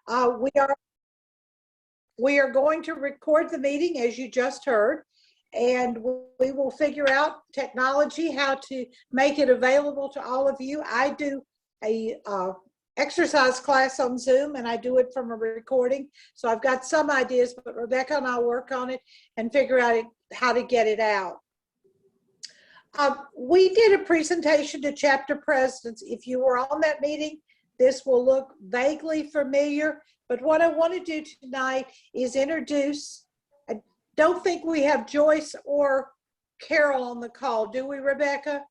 We are going to record the meeting, as you just heard, and we will figure out technology, how to make it available to all of you. I do a exercise class on Zoom, and I do it from a recording. So I've got some ideas, but Rebecca and I'll work on it and figure out how to get it out. We did a presentation to chapter presidents. If you were on that meeting, this will look vaguely familiar, but what I want to do tonight is introduce, I don't think we have Joyce or Carol on the call, do we, Rebecca?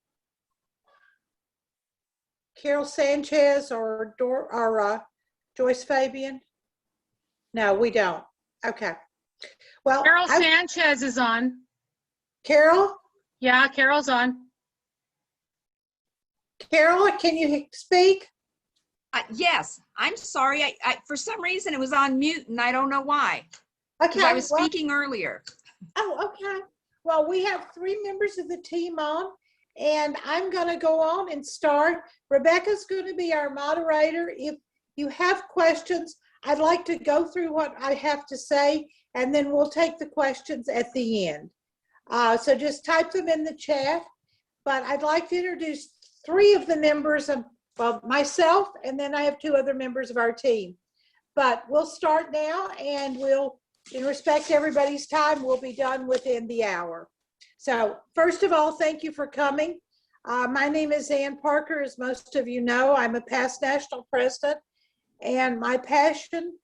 Carol Sanchez or Joyce Fabian? No, we don't. Okay. Well, Carol Sanchez is on. Carol? Yeah, Carol's on. Carol, can you speak? Yes, I'm sorry. I for some reason it was on mute and I don't know why. Okay. I was speaking earlier. Oh, okay. Well, we have 3 members of the team on, and I'm going to go on and start. Rebecca's going to be our moderator. If you have questions, I'd like to go through what I have to say, and then we'll take the questions at the end. So just type them in the chat. But I'd like to introduce 3 of the members of, well, myself, and then I have 2 other members of our team. But we'll start now, and we'll, in respect to everybody's time, we'll be done within the hour. So first of all, thank you for coming. My name is Ann Parker. As most of you know, I'm a past national president, and my passion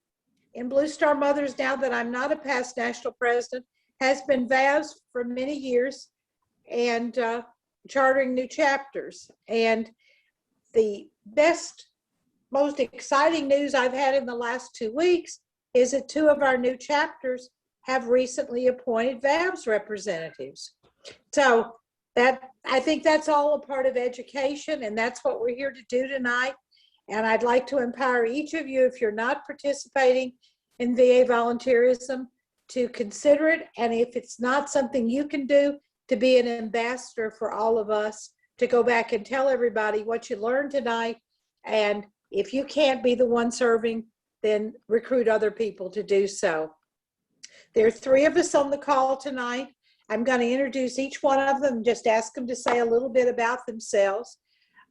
in Blue Star Mothers, now that I'm not a past national president, has been VAVS for many years and chartering new chapters. And the best, most exciting news I've had in the last 2 weeks is that 2 of our new chapters have recently appointed VAVS representatives. So that, I think that's all a part of education, and that's what we're here to do tonight. And I'd like to empower each of you, if you're not participating in VA volunteerism, to consider it. And if it's not something you can do, to be an ambassador for all of us, to go back and tell everybody what you learned tonight. And if you can't be the one serving, then recruit other people to do so. There are 3 of us on the call tonight. I'm going to introduce each one of them and just ask them to say a little bit about themselves.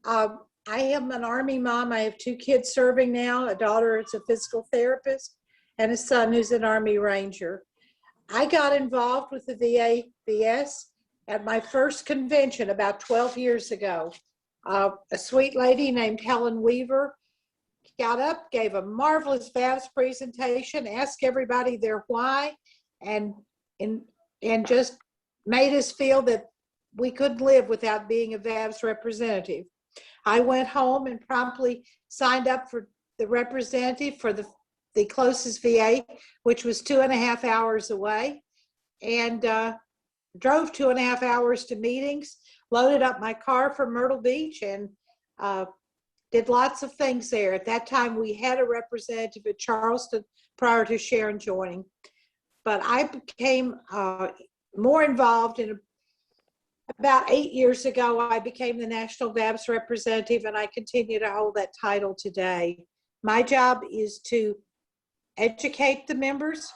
I am an Army mom. I have 2 kids serving now, a daughter who's a physical therapist and a son who's an Army Ranger. I got involved with the VAVS at my first convention about 12 years ago. A sweet lady named Helen Weaver got up, gave a marvelous VAVS presentation, asked everybody their why, and just made us feel that we couldn't live without being a VAVS representative. I went home and promptly signed up for the representative for the closest VA, which was 2.5 hours away, and drove 2.5 hours to meetings, loaded up my car from Myrtle Beach, and did lots of things there. At that time, we had a representative at Charleston prior to Sharon joining. But I became more involved in about 8 years ago. I became the National VAVS representative, and I continue to hold that title today. My job is to educate the members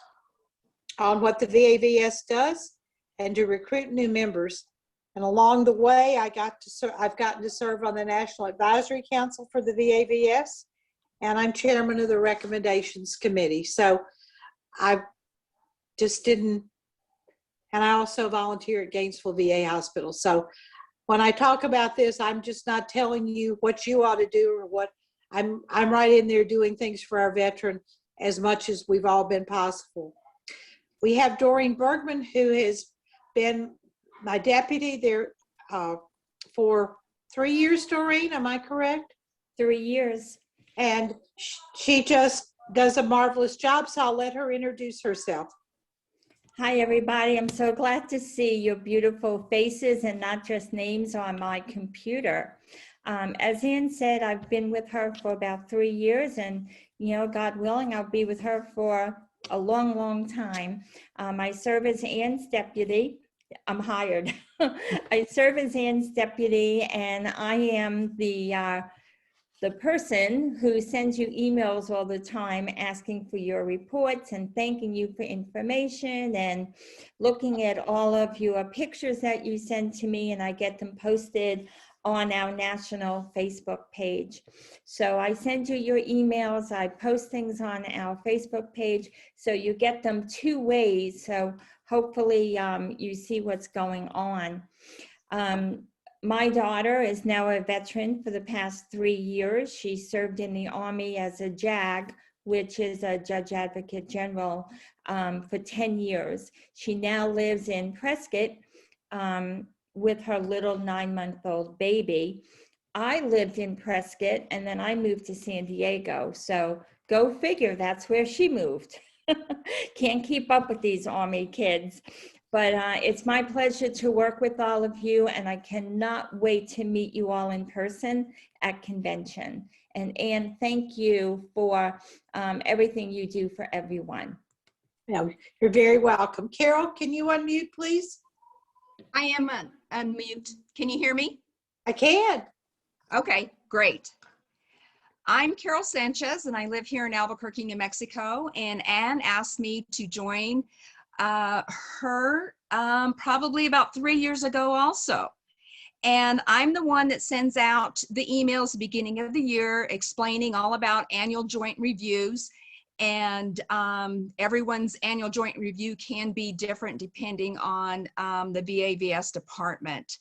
on what the VAVS does and to recruit new members. And along the way, I've gotten to serve on the National Advisory Council for the VAVS, and I'm chairman of the Recommendations Committee. So I just didn't, and I also volunteer at Gainesville VA Hospital. So when I talk about this, I'm just not telling you what you ought to do or what, I'm right in there doing things for our veteran as much as we've all been possible. We have Doreen Bergman, who has been my deputy there for 3 years, Doreen, am I correct? 3 years. And she just does a marvelous job, so I'll let her introduce herself. Hi, everybody. I'm so glad to see your beautiful faces and not just names on my computer. As Ann said, I've been with her for about 3 years, and, you know, God willing, I'll be with her for a long, long time. I serve as Ann's deputy. I'm hired. I serve as Ann's deputy, and I am the the person who sends you emails all the time asking for your reports and thanking you for information and looking at all of your pictures that you send to me, and I get them posted on our national Facebook page. So I send you your emails, I post things on our Facebook page, so you get them 2 ways. So hopefully you see what's going on. My daughter is now a veteran for the past 3 years. She served in the Army as a JAG, which is a Judge Advocate General, for 10 years. She now lives in Prescott with her little 9-month-old baby. I lived in Prescott and then I moved to San Diego. So go figure, that's where she moved. Can't keep up with these Army kids. But it's my pleasure to work with all of you, and I cannot wait to meet you all in person at convention. And Anne, thank you for everything you do for everyone. No, you're very welcome. Carol, can you unmute, please? I am unmute. Can you hear me? I can. Okay, great. I'm Carol Sanchez, and I live here in Albuquerque, New Mexico. And Anne asked me to join her probably about 3 years ago also. And I'm the one that sends out the emails at the beginning of the year explaining all about annual joint reviews. And everyone's annual joint review can be different depending on the VAVS department.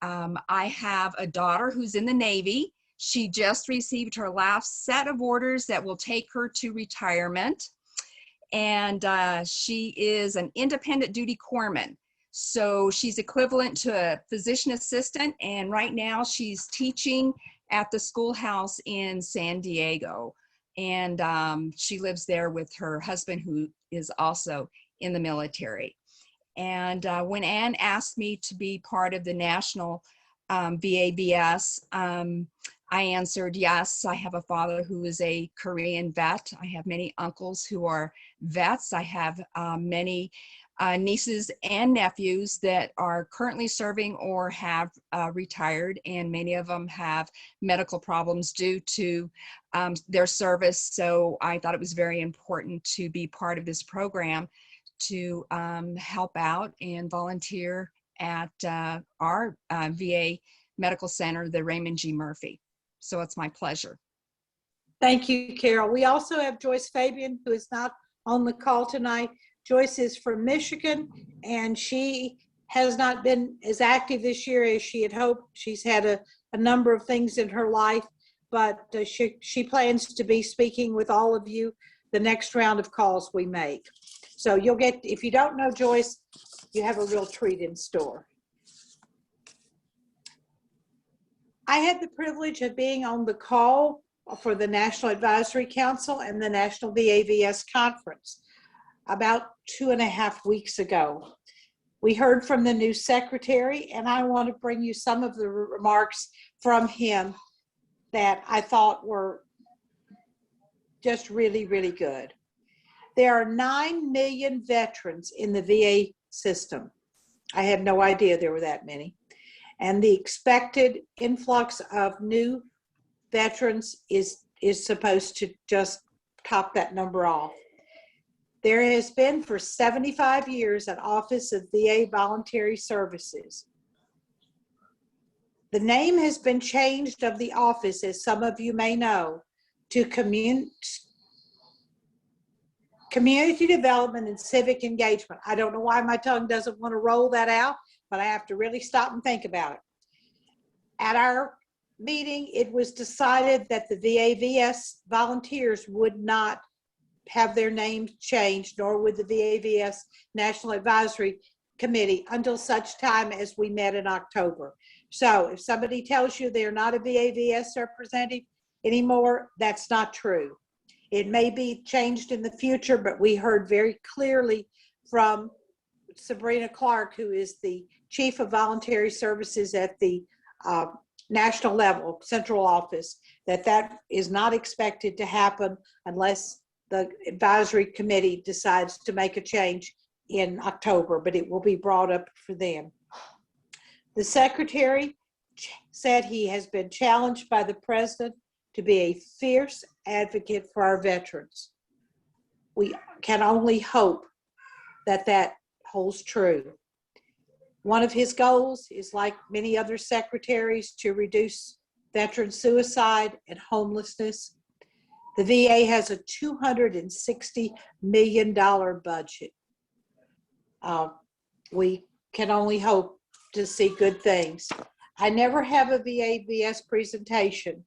I have a daughter who's in the Navy. She just received her last set of orders that will take her to retirement. And she is an independent duty corpsman. So she's equivalent to a physician assistant. And right now she's teaching at the schoolhouse in San Diego. And she lives there with her husband, who is also in the military. And when Anne asked me to be part of the national VAVS, I answered yes. I have a father who is a Korean vet. I have many uncles who are vets. I have many nieces and nephews that are currently serving or have retired, and many of them have medical problems due to their service. So I thought it was very important to be part of this program to help out and volunteer at our VA Medical Center, the Raymond G. Murphy. So it's my pleasure. Thank you, Carol. We also have Joyce Fabian, who is not on the call tonight. Joyce is from Michigan, and she has not been as active this year as she had hoped. She's had a number of things in her life, but she plans to be speaking with all of you the next round of calls we make. So you'll get, if you don't know Joyce, you have a real treat in store. I had the privilege of being on the call for the National Advisory Council and the National VAVS Conference about 2.5 weeks ago. We heard from the new secretary, and I want to bring you some of the remarks from him that I thought were just really, really good. There are 9 million veterans in the VA system. I had no idea there were that many. And the expected influx of new veterans is supposed to just top that number off. There has been for 75 years an Office of VA Voluntary Services. The name has been changed of the office, as some of you may know, to Community Development and Civic Engagement. I don't know why my tongue doesn't want to roll that out, but I have to really stop and think about it. At our meeting, it was decided that the VAVS volunteers would not have their names changed, nor would the VAVS National Advisory Committee until such time as we met in October. So if somebody tells you they're not a VAVS representative anymore, that's not true. It may be changed in the future, but we heard very clearly from Sabrina Clark, who is the Chief of Voluntary Services at the national level, central office, that is not expected to happen unless the advisory committee decides to make a change in October, but it will be brought up for them. The secretary said he has been challenged by the president to be a fierce advocate for our veterans. We can only hope that that holds true. One of his goals is, like many other secretaries, to reduce veteran suicide and homelessness. The VA has a $260 million budget. We can only hope to see good things. I never have a VAVS presentation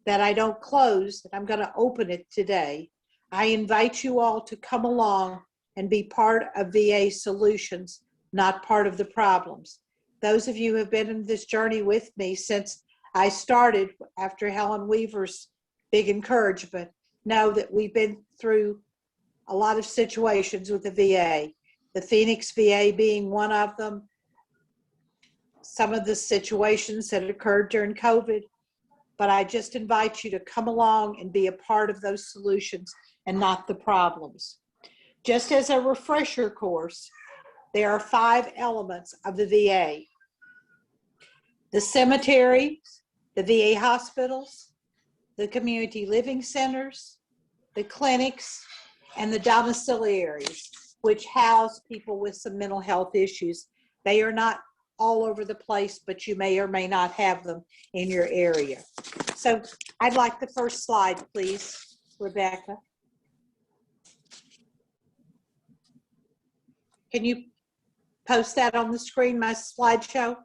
that I don't close, and I'm going to open it today. I invite you all to come along and be part of VA solutions, not part of the problems. Those of you who have been in this journey with me since I started after Helen Weaver's big encouragement know that we've been through a lot of situations with the VA, the Phoenix VA being one of them, some of the situations that occurred during COVID, but I just invite you to come along and be a part of those solutions and not the problems. Just as a refresher course, there are 5 elements of the VA: the cemeteries, the VA hospitals, the community living centers, the clinics, and the domiciliaries, which house people with some mental health issues. They are not all over the place, but you may or may not have them in your area. So I'd like the first slide, please, Rebecca. Can you post that on the screen, my slideshow?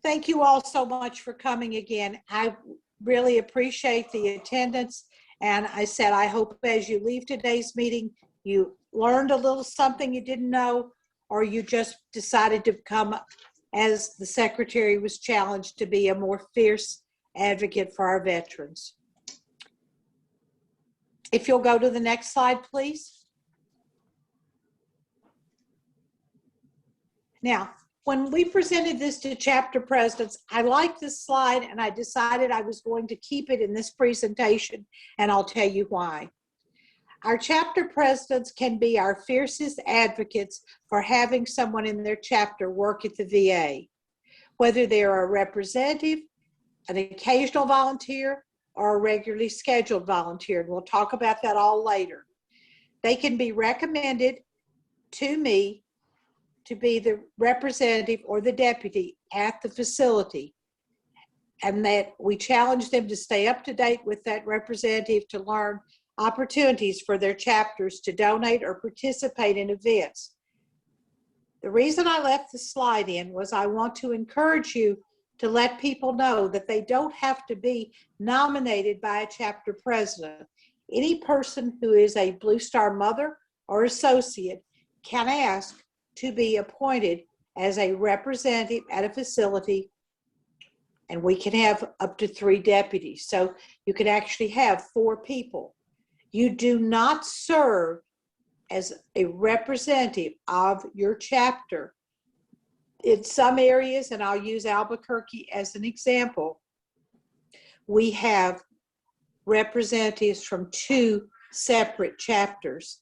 Thank you all so much for coming again. I really appreciate the attendance. And I said, I hope as you leave today's meeting, you learned a little something you didn't know, or you just decided to become, as the secretary was challenged, to be a more fierce advocate for our veterans. If you'll go to the next slide, please. Now, when we presented this to chapter presidents, I liked this slide and I decided I was going to keep it in this presentation, and I'll tell you why. Our chapter presidents can be our fiercest advocates for having someone in their chapter work at the VA, whether they're a representative, an occasional volunteer, or a regularly scheduled volunteer. And we'll talk about that all later. They can be recommended to me to be the representative or the deputy at the facility, and that we challenge them to stay up to date with that representative to learn opportunities for their chapters to donate or participate in events. The reason I left the slide in was I want to encourage you to let people know that they don't have to be nominated by a chapter president. Any person who is a Blue Star mother or associate can ask to be appointed as a representative at a facility, and we can have up to 3 deputies. So you could actually have 4 people. You do not serve as a representative of your chapter. In some areas, and I'll use Albuquerque as an example, we have representatives from 2 separate chapters.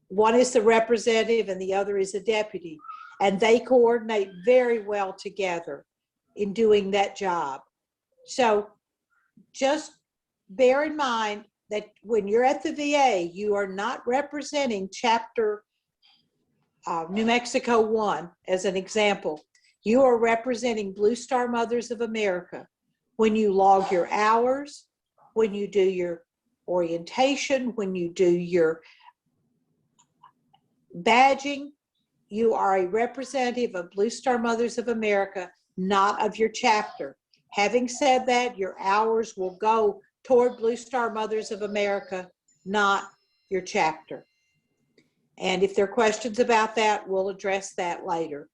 One is the representative and the other is a deputy, and they coordinate very well together in doing that job. So just bear in mind that when you're at the VA, you are not representing chapter New Mexico 1 as an example. You are representing Blue Star Mothers of America. When you log your hours, when you do your orientation, when you do your badging, you are a representative of Blue Star Mothers of America, not of your chapter. Having said that, your hours will go toward Blue Star Mothers of America, not your chapter. And if there are questions about that, we'll address that later.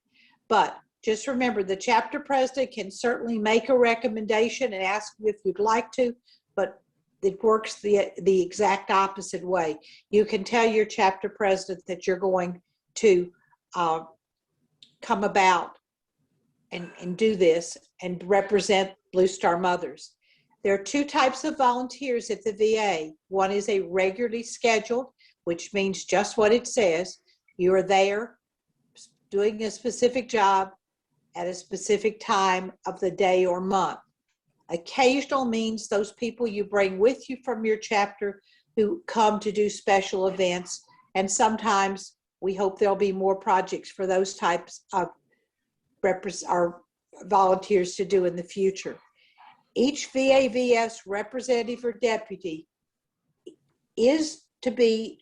But just remember, the chapter president can certainly make a recommendation and ask if you'd like to, but it works the exact opposite way. You can tell your chapter president that you're going to come about and do this and represent Blue Star Mothers. There are 2 types of volunteers at the VA. One is a regularly scheduled, which means just what it says. You are there doing a specific job. at a specific time of the day or month. Occasional means those people you bring with you from your chapter who come to do special events, and sometimes we hope there'll be more projects for those types of volunteers to do in the future. Each VAVS representative or deputy is to be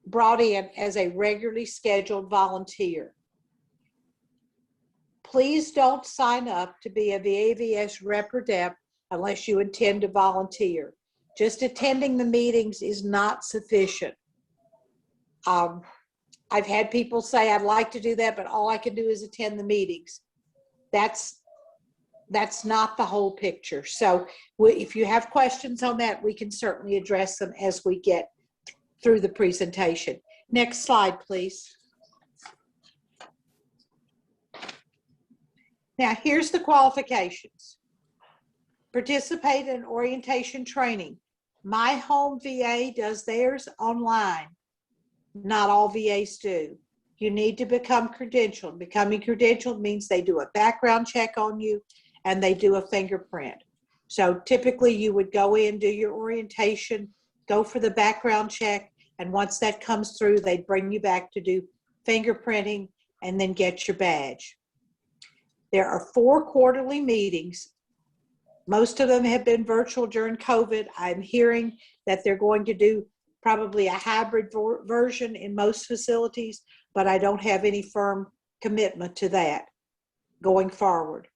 brought in as a regularly scheduled volunteer. Please don't sign up to be a VAVS rep or dep unless you intend to volunteer. Just attending the meetings is not sufficient. I've had people say, I'd like to do that, but all I can do is attend the meetings. That's not the whole picture. So if you have questions on that, we can certainly address them as we get through the presentation. Next slide, please. Now, here's the qualifications. Participate in orientation training. My home VA does theirs online. Not all VAs do. You need to become credentialed. Becoming credentialed means they do a background check on you and they do a fingerprint. So typically you would go in, do your orientation, go for the background check, and once that comes through, they'd bring you back to do fingerprinting and then get your badge. There are 4 quarterly meetings. Most of them have been virtual during COVID. I'm hearing that they're going to do probably a hybrid version in most facilities, but I don't have any firm commitment to that going forward.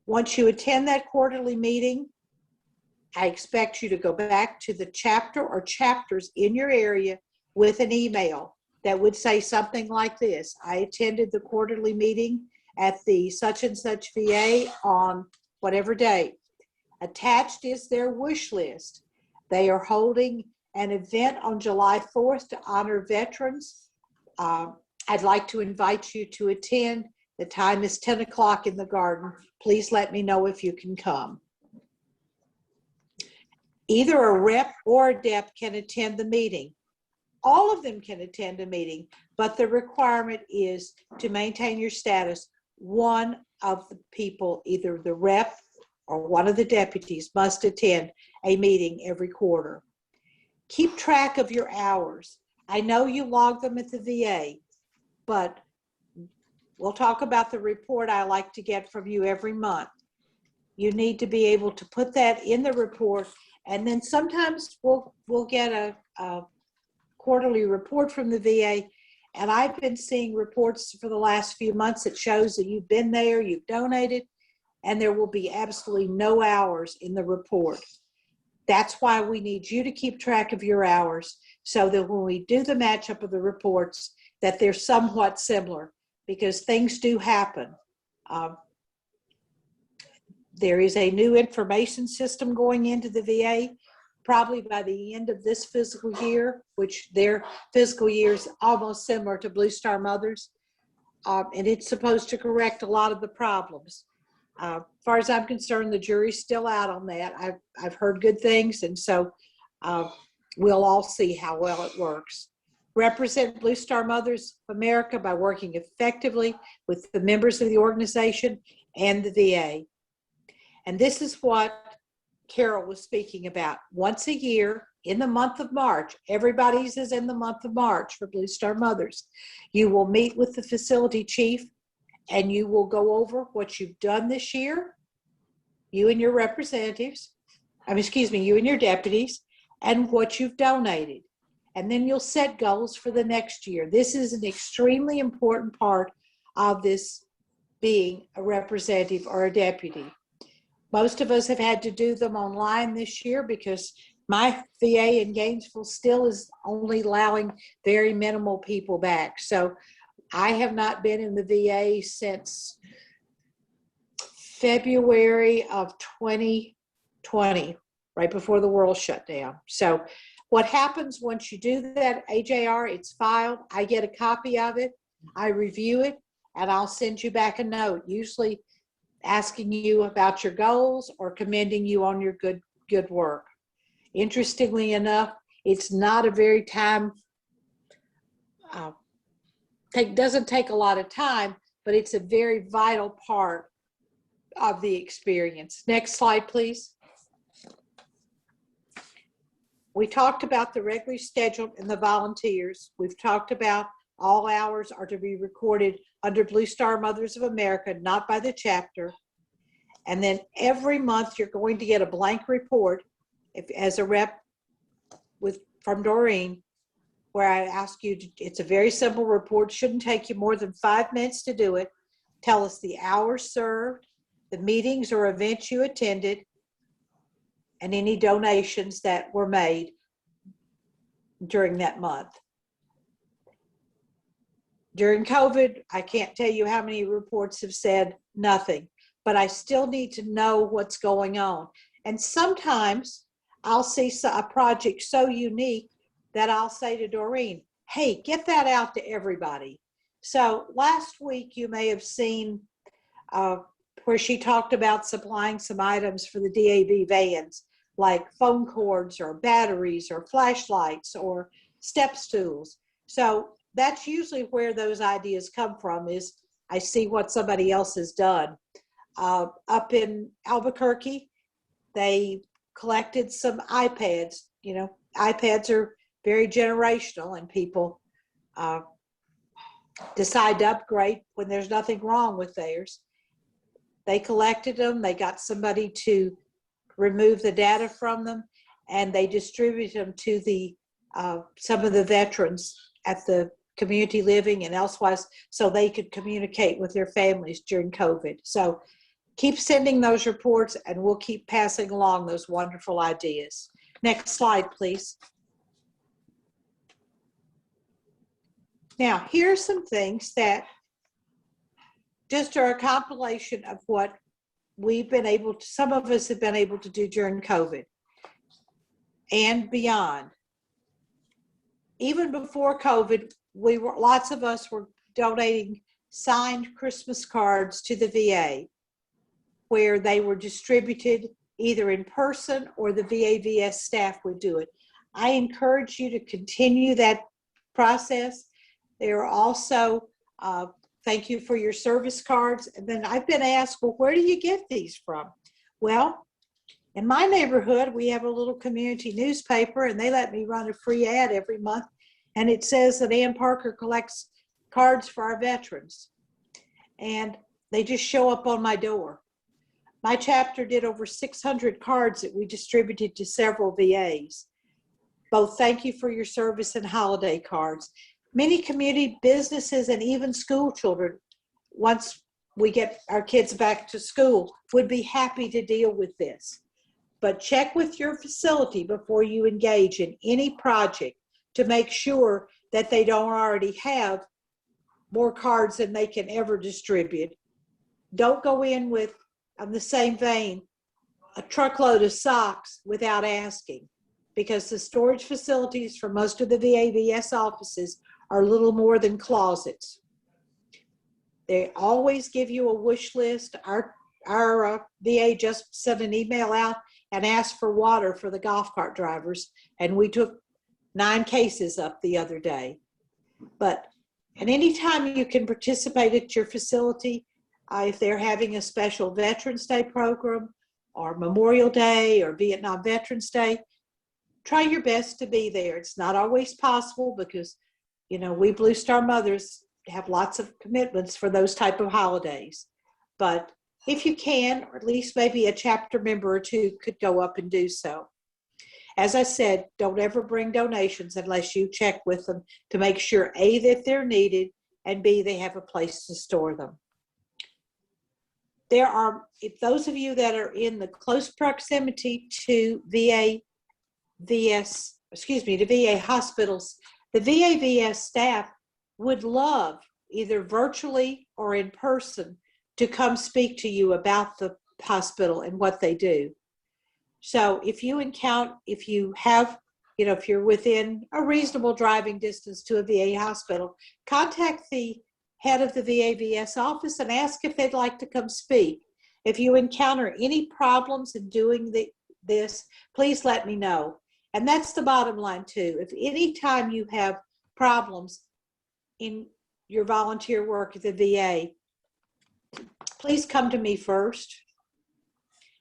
Once you attend that quarterly meeting, I expect you to go back to the chapter or chapters in your area with an email that would say something like this: I attended the quarterly meeting at the such and such VA on whatever date. Attached is their wish list. They are holding an event on July 4th to honor veterans. I'd like to invite you to attend. The time is 10 o'clock in the garden. Please let me know if you can come. Either a rep or a dep can attend the meeting. All of them can attend a meeting, but the requirement is to maintain your status. One of the people, either the rep or one of the deputies, must attend a meeting every quarter. Keep track of your hours. I know you log them at the VA, but we'll talk about the report I like to get from you every month. You need to be able to put that in the report, and then sometimes we'll get a quarterly report from the VA, and I've been seeing reports for the last few months that shows that you've been there, you've donated, and there will be absolutely no hours in the report. That's why we need you to keep track of your hours so that when we do the matchup of the reports, that they're somewhat similar, because things do happen. There is a new information system going into the VA probably by the end of this fiscal year, which their fiscal year is almost similar to Blue Star Mothers. And it's supposed to correct a lot of the problems. As far as I'm concerned, the jury's still out on that. I've heard good things, and so we'll all see how well it works. Represent Blue Star Mothers of America by working effectively with the members of the organization and the VA. And this is what Carol was speaking about. Once a year, in the month of March, everybody's is in the month of March for Blue Star Mothers, you will meet with the facility chief and you will go over what you've done this year, you and your representatives, you and your deputies, and what you've donated. And then you'll set goals for the next year. This is an extremely important part of this being a representative or a deputy. Most of us have had to do them online this year because my VA in Gainesville still is only allowing very minimal people back. So I have not been in the VA since February of 2020, right before the world shut down. So what happens once you do that AJR, it's filed, I get a copy of it, I review it, and I'll send you back a note, usually asking you about your goals or commending you on your good work. Interestingly enough, it's not a very doesn't take a lot of time, but it's a very vital part of the experience. Next slide, please. We talked about the regularly scheduled and the volunteers. We've talked about all hours are to be recorded under Blue Star Mothers of America, not by the chapter. And then every month you're going to get a blank report as a rep from Doreen, where I ask you to, it's a very simple report, shouldn't take you more than 5 minutes to do it. Tell us the hours served, the meetings or events you attended, and any donations that were made during that month. During COVID, I can't tell you how many reports have said nothing, but I still need to know what's going on. And sometimes I'll see a project so unique that I'll say to Doreen, hey, get that out to everybody. So last week you may have seen where she talked about supplying some items for the DAV vans, like phone cords or batteries or flashlights or step stools. So that's usually where those ideas come from, is I see what somebody else has done. Up in Albuquerque, they collected some iPads. You know, iPads are very generational, and people decide to upgrade when there's nothing wrong with theirs. They collected them, they got somebody to remove the data from them, and they distributed them to the some of the veterans at the community living and elsewise, so they could communicate with their families during COVID. So keep sending those reports and we'll keep passing along those wonderful ideas. Next slide, please. Now, here's some things that just are a compilation of what we've been able to, some of us have been able to do during COVID and beyond. Even before COVID, lots of us were donating signed Christmas cards to the VA, where they were distributed either in person or the VAVS staff would do it. I encourage you to continue that process. There are also, thank you for your service cards. And then I've been asked, well, where do you get these from? Well, in my neighborhood, we have a little community newspaper, and they let me run a free ad every month. And it says that Ann Parker collects cards for our veterans. And they just show up on my door. My chapter did over 600 cards that we distributed to several VAs. Both thank you for your service and holiday cards. Many community businesses and even school children, once we get our kids back to school, would be happy to deal with this. But check with your facility before you engage in any project to make sure that they don't already have more cards than they can ever distribute. Don't go in with, on the same vein, a truckload of socks without asking, because the storage facilities for most of the VAVS offices are little more than closets. They always give you a wish list. Our VA just sent an email out and asked for water for the golf cart drivers, and we took 9 cases up the other day. But at any time you can participate at your facility, if they're having a special Veterans Day program or Memorial Day or Vietnam Veterans Day, try your best to be there. It's not always possible because, you know, we Blue Star Mothers have lots of commitments for those type of holidays. But if you can, or at least maybe a chapter member or two could go up and do so. As I said, don't ever bring donations unless you check with them to make sure, A, that they're needed, and B, they have a place to store them. There are, if those of you that are in the close proximity to VA hospitals, the VAVS staff would love, either virtually or in person, to come speak to you about the hospital and what they do. So if you have, you know, if you're within a reasonable driving distance to a VA hospital, contact the head of the VAVS office and ask if they'd like to come speak. If you encounter any problems in doing this, please let me know. And that's the bottom line too. If any time you have problems in your volunteer work at the VA, please come to me first.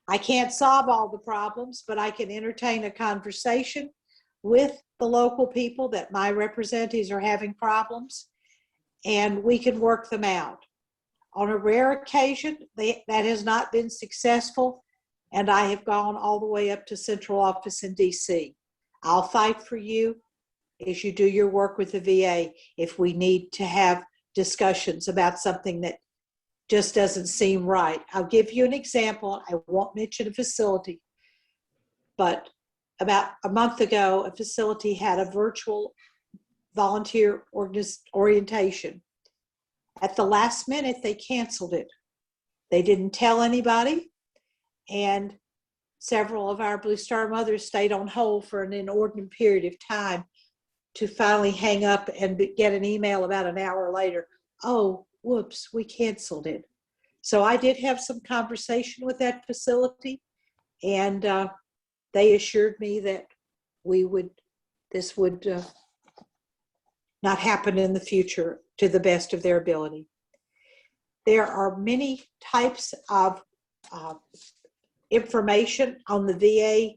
I can't solve all the problems, but I can entertain a conversation with the local people that my representatives are having problems, and we can work them out. On a rare occasion, that has not been successful, and I have gone all the way up to central office in DC. I'll fight for you as you do your work with the VA if we need to have discussions about something that just doesn't seem right. I'll give you an example. I won't mention a facility, but about a month ago, a facility had a virtual volunteer orientation. At the last minute, they canceled it. They didn't tell anybody, and several of our Blue Star mothers stayed on hold for an inordinate period of time to finally hang up and get an email about an hour later. Oh, whoops, we canceled it. So I did have some conversation with that facility, and they assured me that this would not happen in the future to the best of their ability. There are many types of information on the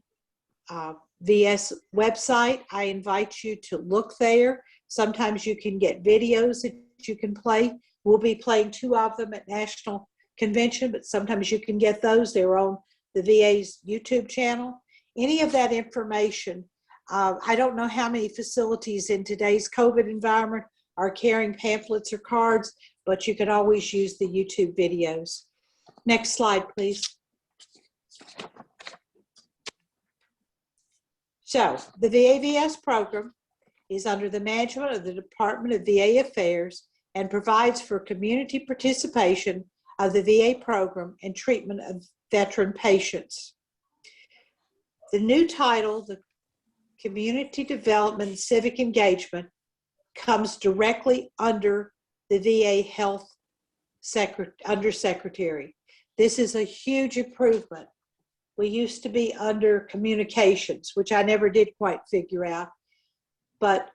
VA VS website. I invite you to look there. Sometimes you can get videos that you can play. We'll be playing 2 of them at National Convention, but sometimes you can get those. They're on the VA's YouTube channel. Any of that information, I don't know how many facilities in today's COVID environment are carrying pamphlets or cards, but you can always use the YouTube videos. Next slide, please. So the VAVS program is under the management of the Department of VA Affairs and provides for community participation of the VA program and treatment of veteran patients. The new title, the Community Development and Civic Engagement, comes directly under the VA Health Undersecretary. This is a huge improvement. We used to be under communications, which I never did quite figure out, but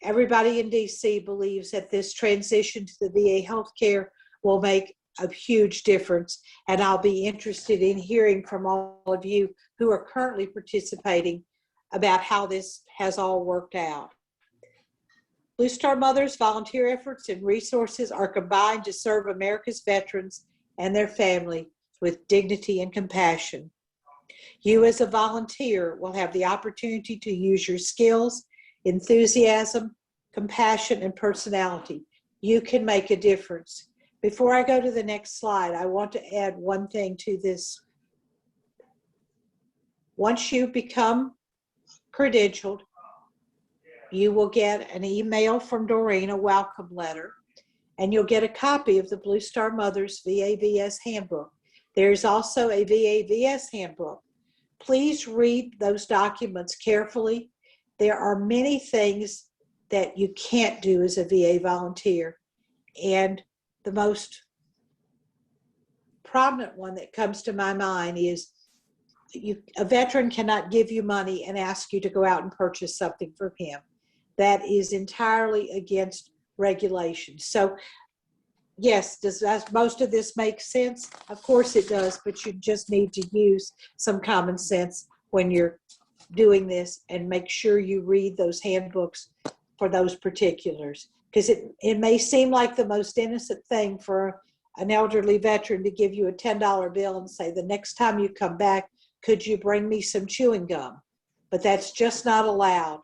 everybody in DC believes that this transition to the VA healthcare will make a huge difference, and I'll be interested in hearing from all of you who are currently participating about how this has all worked out. Blue Star Mothers volunteer efforts and resources are combined to serve America's veterans and their family with dignity and compassion. You as a volunteer will have the opportunity to use your skills, enthusiasm, compassion, and personality. You can make a difference. Before I go to the next slide, I want to add one thing to this. Once you become credentialed, you will get an email from Doreen, a welcome letter, and you'll get a copy of the Blue Star Mothers VAVS Handbook. There's also a VAVS Handbook. Please read those documents carefully. There are many things that you can't do as a VA volunteer, and the most prominent one that comes to my mind is a veteran cannot give you money and ask you to go out and purchase something for him. That is entirely against regulations. So yes, does most of this make sense? Of course it does, but you just need to use some common sense when you're doing this, and make sure you read those handbooks for those particulars. Because it may seem like the most innocent thing for an elderly veteran to give you a $10 bill and say, the next time you come back, could you bring me some chewing gum? But that's just not allowed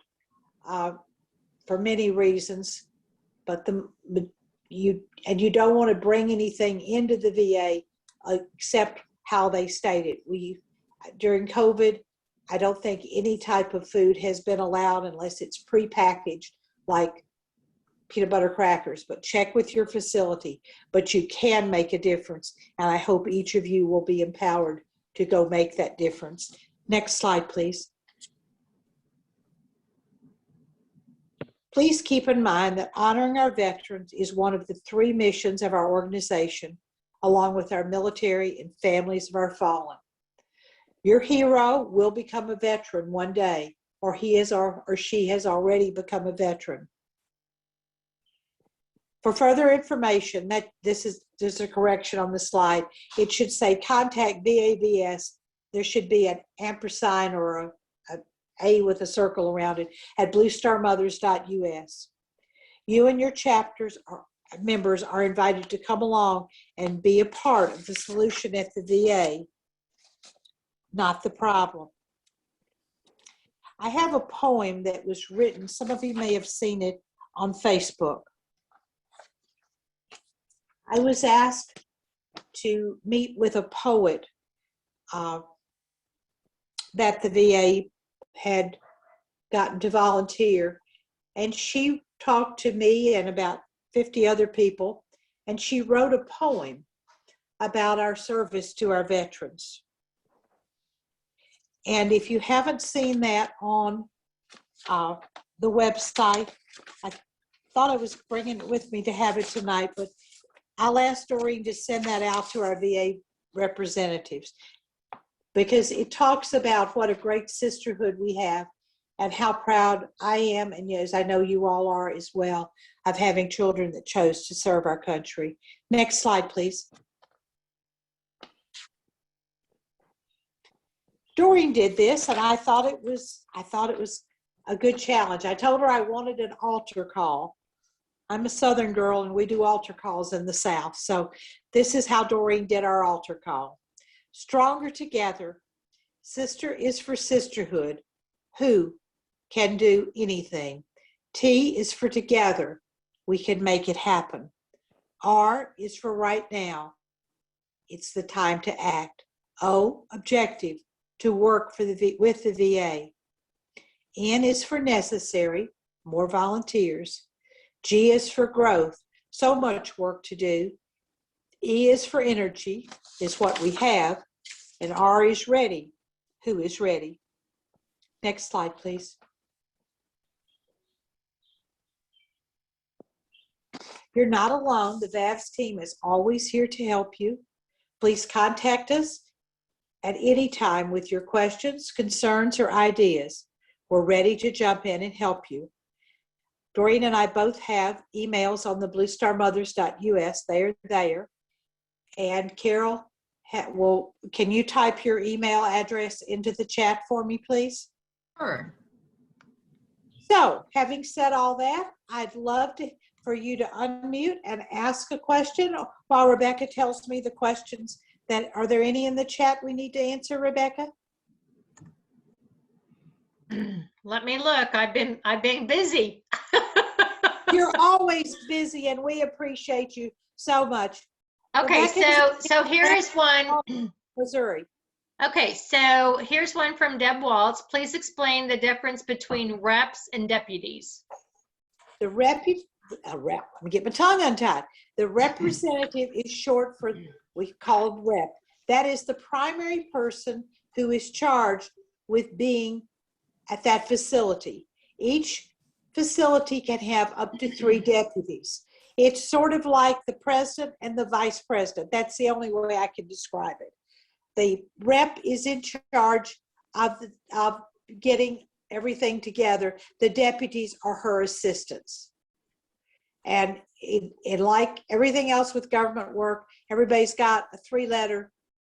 for many reasons. But you don't want to bring anything into the VA except how they stated. During COVID, I don't think any type of food has been allowed unless it's prepackaged, like peanut butter crackers, but check with your facility. But you can make a difference, and I hope each of you will be empowered to go make that difference. Next slide, please. Please keep in mind that honoring our veterans is one of the 3 missions of our organization, along with our military and families of our fallen. Your hero will become a veteran one day, or he is or she has already become a veteran. For further information, there's a correction on the slide. It should say contact VAVS. There should be an ampersand or a with a circle around it at bluestarmothers.us. You and your chapters members are invited to come along and be a part of the solution at the VA, not the problem. I have a poem that was written, some of you may have seen it on Facebook. I was asked to meet with a poet that the VA had gotten to volunteer, and she talked to me and about 50 other people, and she wrote a poem about our service to our veterans. And if you haven't seen that on the website, I thought I was bringing it with me to have it tonight, but I'll ask Doreen to send that out to our VA representatives, because it talks about what a great sisterhood we have and how proud I am, and yes, I know you all are as well, of having children that chose to serve our country. Next slide, please. Doreen did this, and I thought it was a good challenge. I told her I wanted an altar call. I'm a Southern girl, and we do altar calls in the South. So this is how Doreen did our altar call. Stronger together. Sister is for sisterhood. Who can do anything? T is for together. We can make it happen. R is for right now. It's the time to act. O, objective, to work with the VA. N is for necessary, more volunteers. G is for growth, so much work to do. E is for energy, is what we have. And R is ready, who is ready. Next slide, please. You're not alone. The VAVS team is always here to help you. Please contact us at any time with your questions, concerns, or ideas. We're ready to jump in and help you. Doreen and I both have emails on the bluestarmothers.us. They're there. And Carol, can you type your email address into the chat for me, please? Sure. So, having said all that, I'd love for you to unmute and ask a question while Rebecca tells me the questions. Are there any in the chat we need to answer, Rebecca? Let me look. I've been busy. You're always busy, and we appreciate you so much. Okay, so here is one. Missouri. Okay, so here's one from Deb Waltz. Please explain the difference between reps and deputies. Let me get my tongue untied. The representative is short for, we call it rep. That is the primary person who is charged with being at that facility. Each facility can have up to 3 deputies. It's sort of like the president and the vice president. That's the only way I can describe it. The rep is in charge of getting everything together. The deputies are her assistants. And like everything else with government work, everybody's got a 3-letter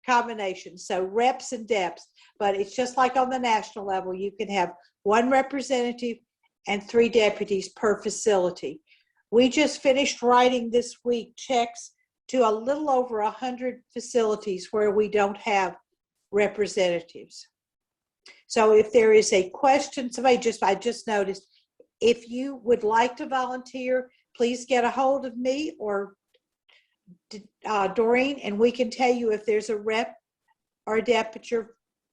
combination. So reps and deps, but it's just like on the national level, you can have 1 representative and 3 deputies per facility. We just finished writing this week checks to a little over 100 facilities where we don't have representatives. So if there is a question, I just noticed, if you would like to volunteer, please get a hold of me or Doreen, and we can tell you if there's a rep or a dep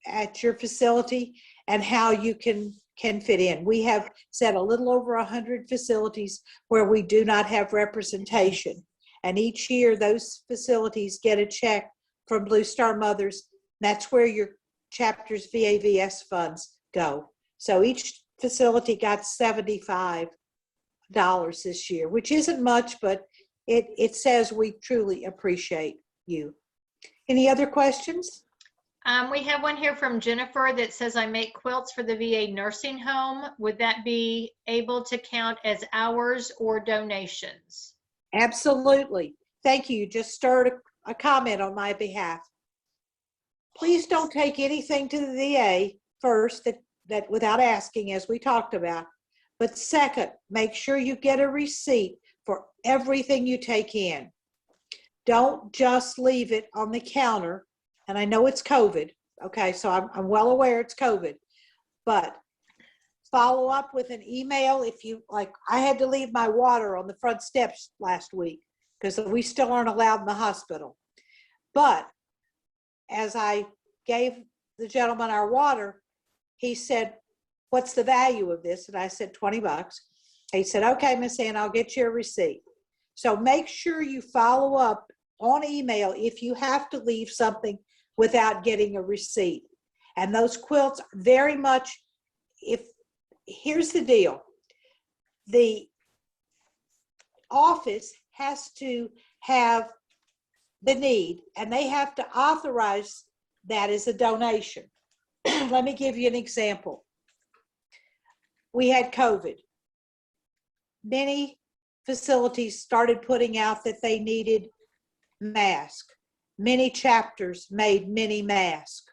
at your facility and how you can fit in. We have said a little over 100 facilities where we do not have representation. And each year those facilities get a check from Blue Star Mothers. That's where your chapter's VAVS funds go. So each facility got $75 this year, which isn't much, but it says we truly appreciate you. Any other questions? We have one here from Jennifer that says, I make quilts for the VA nursing home. Would that be able to count as hours or donations? Absolutely. Thank you. You just stirred a comment on my behalf. Please don't take anything to the VA first that without asking, as we talked about. But second, make sure you get a receipt for everything you take in. Don't just leave it on the counter. And I know it's COVID. Okay, so I'm well aware it's COVID. But follow up with an email if you, like, I had to leave my water on the front steps last week because we still aren't allowed in the hospital. But as I gave the gentleman our water, he said, "What's the value of this?" And I said, $20. He said, "Okay, Miss Ann, I'll get you a receipt." So make sure you follow up on email if you have to leave something without getting a receipt. And those quilts very much, here's the deal. The office has to have the need, and they have to authorize that as a donation. Let me give you an example. We had COVID. Many facilities started putting out that they needed masks. Many chapters made many masks.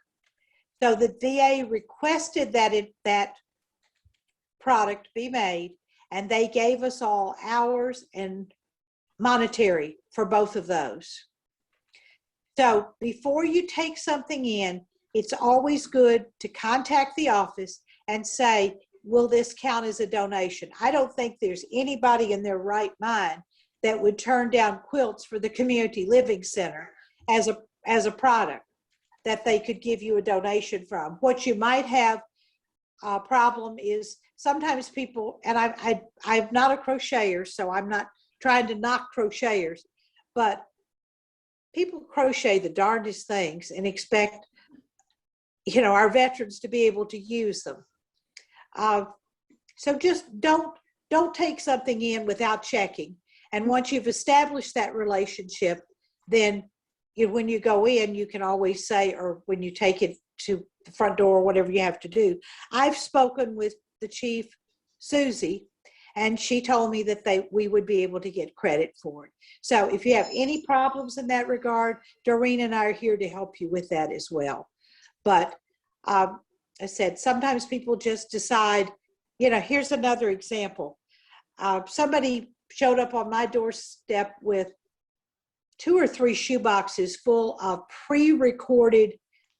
So the VA requested that product be made, and they gave us all hours and monetary for both of those. So before you take something in, it's always good to contact the office and say, will this count as a donation? I don't think there's anybody in their right mind that would turn down quilts for the community living center as a product that they could give you a donation from. What you might have a problem is sometimes people, and I'm not a crocheter, so I'm not trying to knock crocheters, but people crochet the darndest things and expect, our veterans to be able to use them. So just don't take something in without checking. And once you've established that relationship, then when you go in, you can always say, or when you take it to the front door, whatever you have to do. I've spoken with the chief, Susie, and she told me that we would be able to get credit for it. So if you have any problems in that regard, Doreen and I are here to help you with that as well. But I said, sometimes people just decide, here's another example. Somebody showed up on my doorstep with 2 or 3 shoe boxes full of pre-recorded.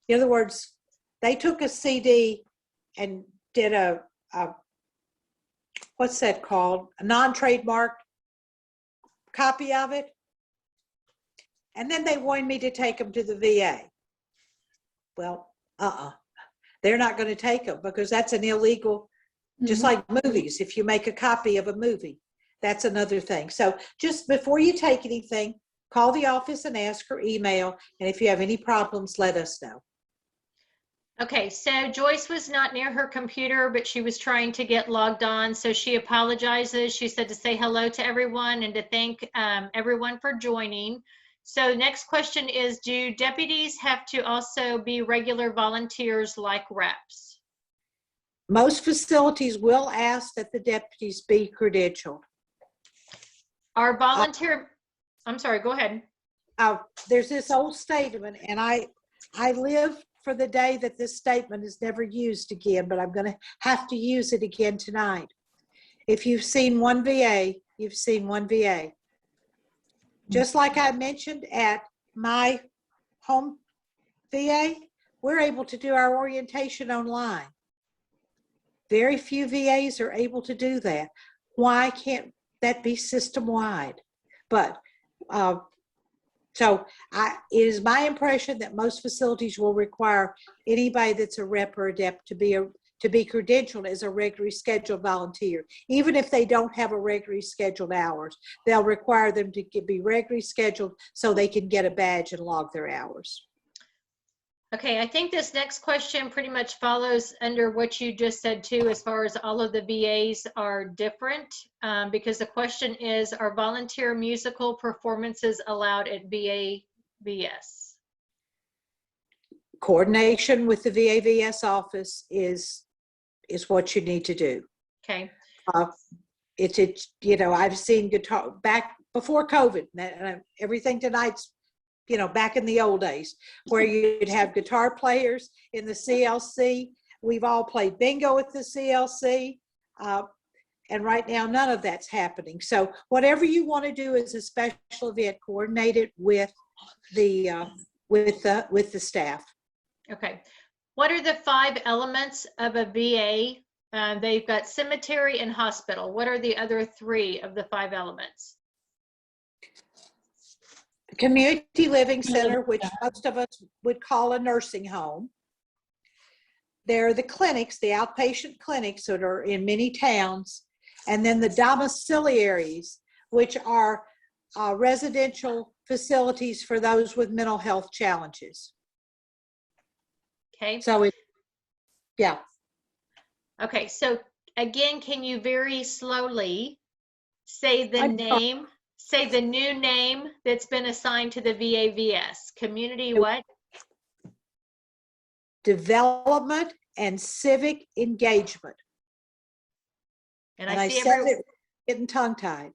In other words, they took a CD and did a what's that called? A non-trademarked copy of it. And then they wanted me to take them to the VA. Well, they're not going to take them because that's an illegal, just like movies. If you make a copy of a movie, that's another thing. So just before you take anything, call the office and ask or email. And if you have any problems, let us know. Okay, so Joyce was not near her computer, but she was trying to get logged on. So she apologizes. She said to say hello to everyone and to thank everyone for joining. So next question is, do deputies have to also be regular volunteers like reps? Most facilities will ask that the deputies be credentialed. Our volunteer, I'm sorry, go ahead. There's this old statement, and I live for the day that this statement is never used again, but I'm going to have to use it again tonight. If you've seen one VA, you've seen one VA. Just like I mentioned at my home VA, we're able to do our orientation online. Very few VAs are able to do that. Why can't that be system-wide? But so it is my impression that most facilities will require anybody that's a rep or a dep to be credentialed as a regularly scheduled volunteer. Even if they don't have a regularly scheduled hours, they'll require them to be regularly scheduled so they can get a badge and log their hours. Okay, I think this next question pretty much follows under what you just said too, as far as all of the VAs are different, because the question is, are volunteer musical performances allowed at VAVS? Coordination with the VAVS office is what you need to do. Okay. I've seen guitar before COVID. Everything tonight's, back in the old days where you'd have guitar players in the CLC. We've all played bingo at the CLC. And right now, none of that's happening. So whatever you want to do as a special event, coordinate it with the staff. Okay. What are the 5 elements of a VA? They've got cemetery and hospital. What are the other 3 of the 5 elements? Community living center, which most of us would call a nursing home. There are the clinics, the outpatient clinics that are in many towns, and then the domiciliaries, which are residential facilities for those with mental health challenges. Okay. So yeah. Okay, so again, can you very slowly say the name, say the new name that's been assigned to the VAVS? Community what? Development and civic engagement. And I see said it getting tongue-tied.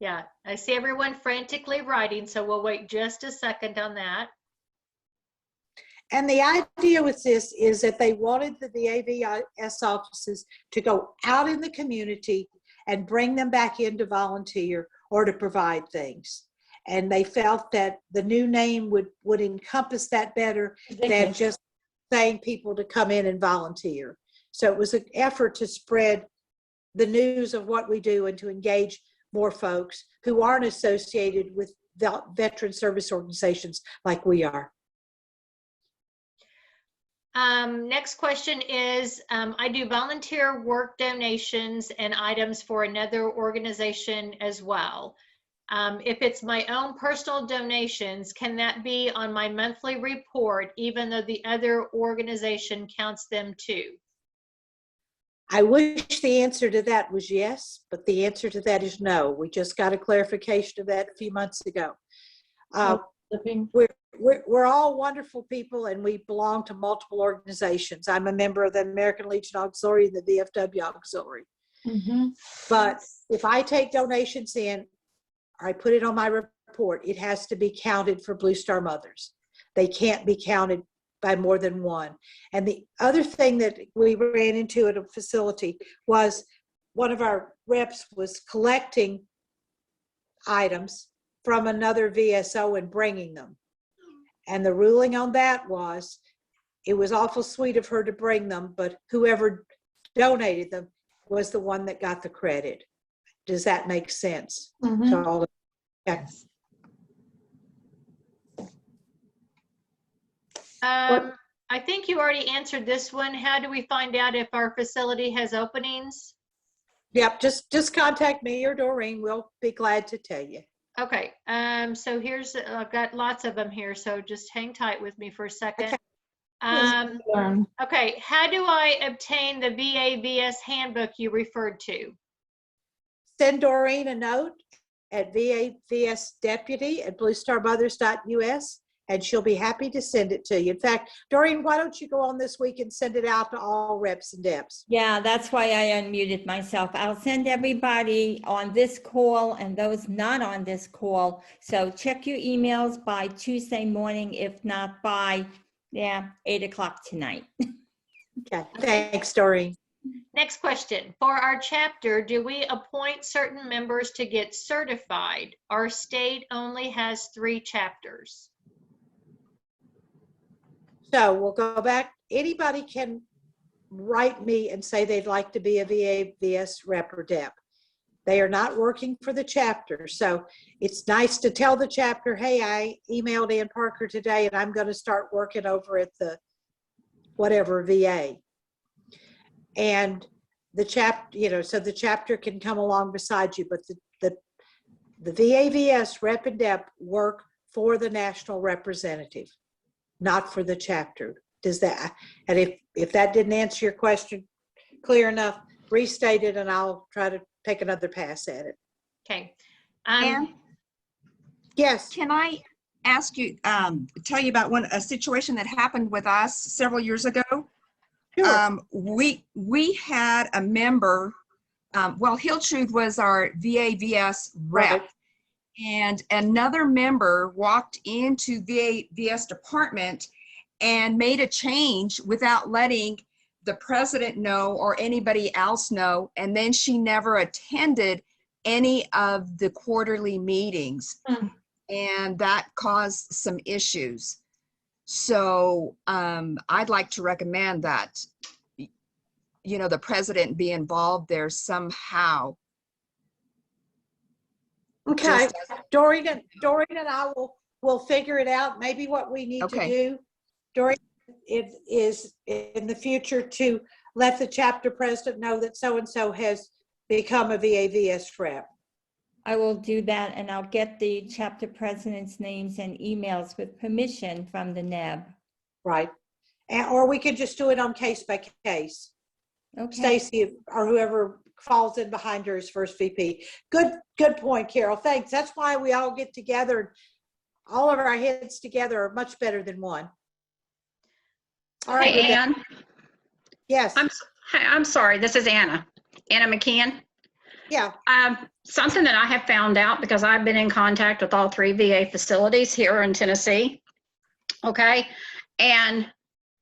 Yeah, I see everyone frantically writing, so we'll wait just a second on that. And the idea with this is that they wanted the VAVS offices to go out in the community and bring them back in to volunteer or to provide things. And they felt that the new name would encompass that better than just saying people to come in and volunteer. So it was an effort to spread the news of what we do and to engage more folks who aren't associated with veteran service organizations like we are. Next question is, I do volunteer work donations and items for another organization as well. If it's my own personal donations, can that be on my monthly report, even though the other organization counts them too? I wish the answer to that was yes, but the answer to that is no. We just got a clarification of that a few months ago. We're all wonderful people and we belong to multiple organizations. I'm a member of the American Legion Auxiliary and the VFW Auxiliary. Mm-hmm. But if I take donations in, or I put it on my report, it has to be counted for Blue Star Mothers. They can't be counted by more than one. And the other thing that we ran into at a facility was one of our reps was collecting items from another VSO and bringing them. And the ruling on that was, it was awful sweet of her to bring them, but whoever donated them was the one that got the credit. Does that make sense? Mm-hmm. To all of yes. I think you already answered this one. How do we find out if our facility has openings? Yep, just contact me or Doreen. We'll be glad to tell you. Okay, so here's, I've got lots of them here, so just hang tight with me for a second. Okay, how do I obtain the VAVS handbook you referred to? Send Doreen a note at vavsdeputy@bluestarmothers.us and she'll be happy to send it to you. In fact, Doreen, why don't you go on this week and send it out to all reps and deps? Yeah, that's why I unmuted myself. I'll send everybody on this call and those not on this call. So check your emails by Tuesday morning, if not by, 8 o'clock tonight. Okay, thanks, Doreen. Next question. For our chapter, do we appoint certain members to get certified? Our state only has 3 chapters. So we'll go back. Anybody can write me and say they'd like to be a VAVS rep or dep. They are not working for the chapter. So it's nice to tell the chapter, hey, I emailed Ann Parker today and I'm going to start working over at the whatever VA. And the chapter, so the chapter can come along beside you, but the VAVS rep and dep work for the national representative, not for the chapter. Does that, and if that didn't answer your question clear enough, restate it and I'll try to take another pass at it. Okay. Ann, yes. can I ask you, tell you about a situation that happened with us several years ago? Sure. We had a member, Hill Truth was our VAVS rep. Right. And another member walked into VAVS department and made a change without letting the president know or anybody else know. And then she never attended any of the quarterly meetings. And that caused some issues. So I'd like to recommend that, you know, the president be involved there somehow. Okay, Just as- Doreen and I will figure it out. Maybe what we need to Okay. do, Doreen, it is in the future to let the chapter president know that so-and-so has become a VAVS rep. I will do that, and I'll get the chapter presidents' names and emails with permission from the NEB. Right. Or we could just do it on case by case. Okay. Stacy or whoever falls in behind her as first VP. Good point, Carol. Thanks. That's why we all get together. All of our heads together are much better than one. All right. Hey, Ann. Yes. I'm sorry. This is Anna McKeon. Yeah. Something that I have found out because I've been in contact with all 3 VA facilities here in Tennessee. Okay. And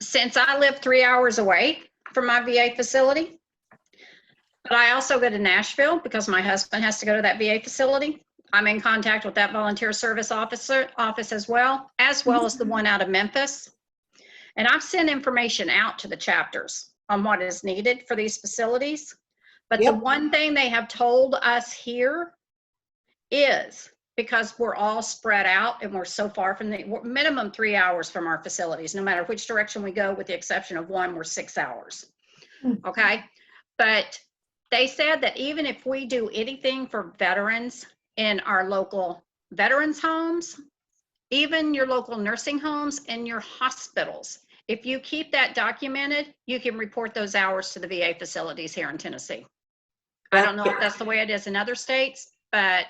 since I live 3 hours away from my VA facility, but I also go to Nashville because my husband has to go to that VA facility. I'm in contact with that volunteer service office as well as the one out of Memphis. And I've sent information out to the chapters on what is needed for these facilities. But Yep. the one thing they have told us here is because we're all spread out and we're so far from we're minimum 3 hours from our facilities, no matter which direction we go, with the exception of one, we're 6 hours. Okay. But they said that even if we do anything for veterans in our local veterans homes, even your local nursing homes and your hospitals, if you keep that documented, you can report those hours to the VA facilities here in Tennessee. I don't know if that's the way it is in other states, but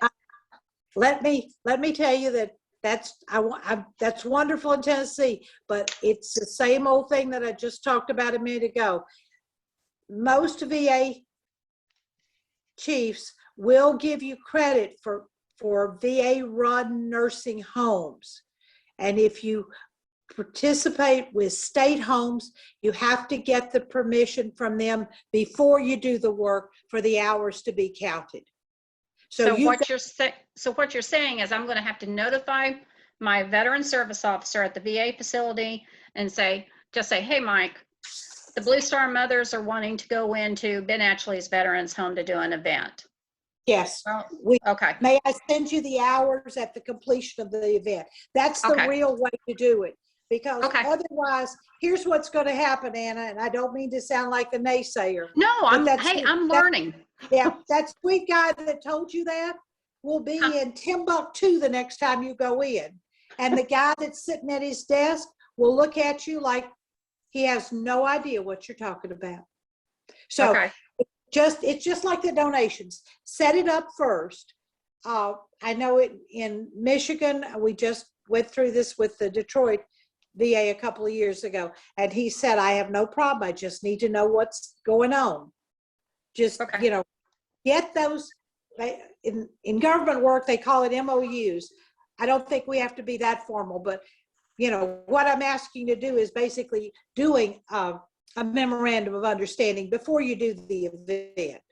Let me tell you that's wonderful in Tennessee, but it's the same old thing that I just talked about a minute ago. Most VA chiefs will give you credit for VA run nursing homes. And if you participate with state homes, you have to get the permission from them before you do the work for the hours to be counted. so what you're saying is I'm going to have to notify my veteran service officer at the VA facility and just say, hey, Mike, the Blue Star mothers are wanting to go into Ben Ashley's veterans home to do an event. Yes. Well, We, okay. may I send you the hours at the completion of the event? That's the Okay. real way to do it. Because Okay. otherwise, here's what's going to happen, Anna, and I don't mean to sound like a naysayer. No, I'm That- learning. Yeah, that sweet guy that told you that will be in Timbuktu the next time you go in. And the guy that's sitting at his desk will look at you like he has no idea what you're talking about. So Okay. it's just like the donations. Set it up first. I know it in Michigan, we just went through this with the Detroit VA a couple of years ago, and he said, I have no problem. I just need to know what's going on. Just, Okay. Get those, in government work, they call it MOUs. I don't think we have to be that formal, but what I'm asking you to do is basically doing a memorandum of understanding before you do the event.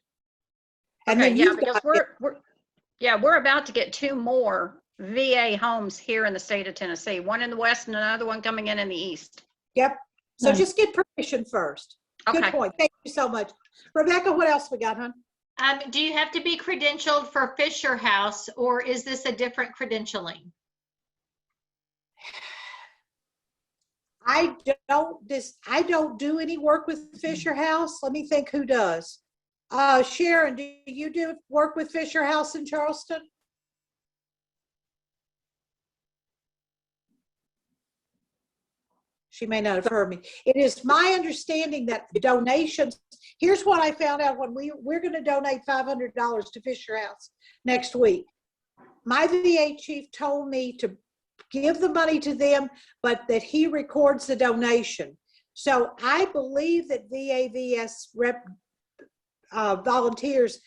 And Okay, then yeah, you've because got we're about to get 2 more VA homes here in the state of Tennessee, one in the west and another one coming in the east. Yep. So Nice. just get permission first. Good Okay. point. Thank you so much. Rebecca, what else we got, hon? Do you have to be credentialed for Fisher House, or is this a different credentialing? I don't do any work with Fisher House. Let me think who does. Sharon, do you do work with Fisher House in Charleston? She may not have heard me. It is my understanding that donations, here's what I found out when we're going to donate $500 to Fisher House next week. My VA chief told me to give the money to them, but that he records the donation. So I believe that VAVS volunteers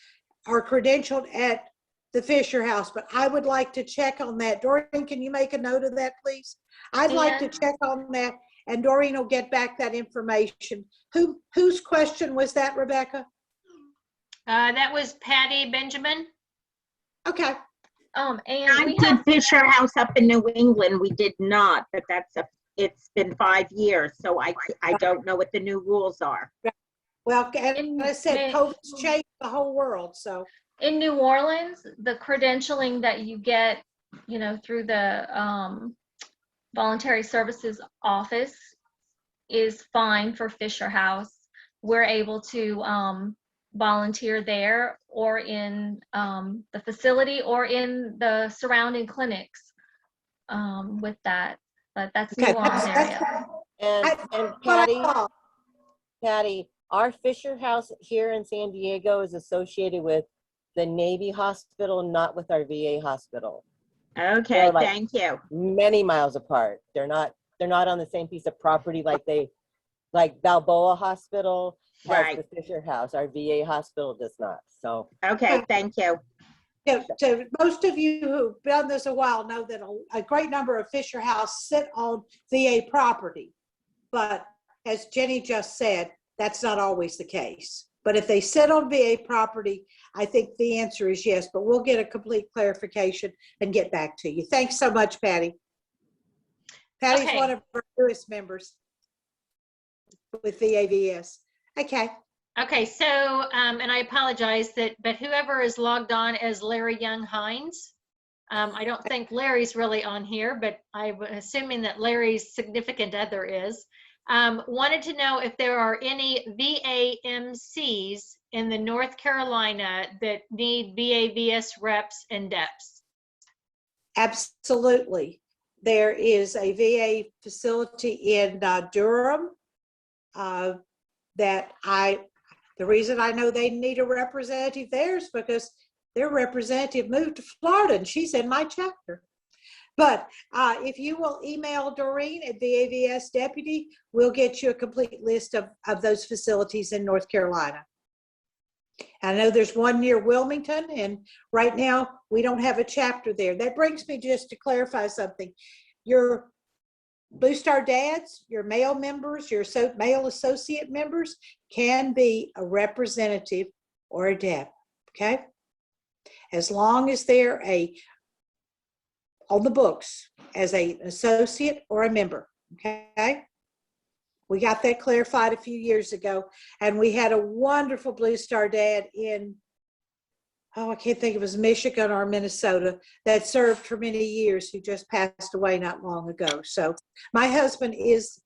are credentialed at the Fisher House, but I would like to check on that. Doreen, can you make a note of that, please? I'd like to And- check on that, and Doreen will get back that information. Whose question was that, Rebecca? That was Patty Benjamin. Okay, And I we did have, Fisher House up in New England. We did not, but it's been 5 years, so I don't know what the new rules are. well, and In I said May- COVID's changed the whole world, so. In New Orleans, the credentialing that you get, through the Voluntary Services Office is fine for Fisher House. We're able to volunteer there or in the facility or in the surrounding clinics with that. But that's New Okay, Orleans that's area. And what I Patty, thought. Patty, our Fisher House here in San Diego is associated with the Navy Hospital, not with our VA hospital. Okay, They're like- thank you. Many miles apart. They're not on the same piece of property like Balboa Hospital has Right. the Fisher House. Our VA hospital does not. So Okay, thank you. Yeah, so most of you who've done this a while know that a great number of Fisher House sit on VA property. But as Jenny just said, that's not always the case. But if they sit on VA property, I think the answer is yes, but we'll get a complete clarification and get back to you. Thanks so much, Patty. Patty's Okay. one of our newest members with VAVS. Okay. okay, so, and I apologize but whoever is logged on as Larry Young Hines, I don't think Larry's really on here, but I'm assuming that Larry's significant other is. Wanted to know if there are any VAMCs in the North Carolina that need VAVS reps and DEPs. Absolutely. There is a VA facility in Durham that the reason I know they need a representative there is because their representative moved to Florida and she's in my chapter. But if you will email Doreen at VAVS Deputy, we'll get you a complete list of those facilities in North Carolina. I know there's one near Wilmington, and right now we don't have a chapter there. That brings me just to clarify something. Your Blue Star dads, your male members, your male associate members can be a representative or a DEP, okay? As long as they're on the books as an associate or a member, okay? We got that clarified a few years ago, and we had a wonderful Blue Star dad in, I can't think if it was Michigan or Minnesota, that served for many years, who just passed away not long ago. So my husband is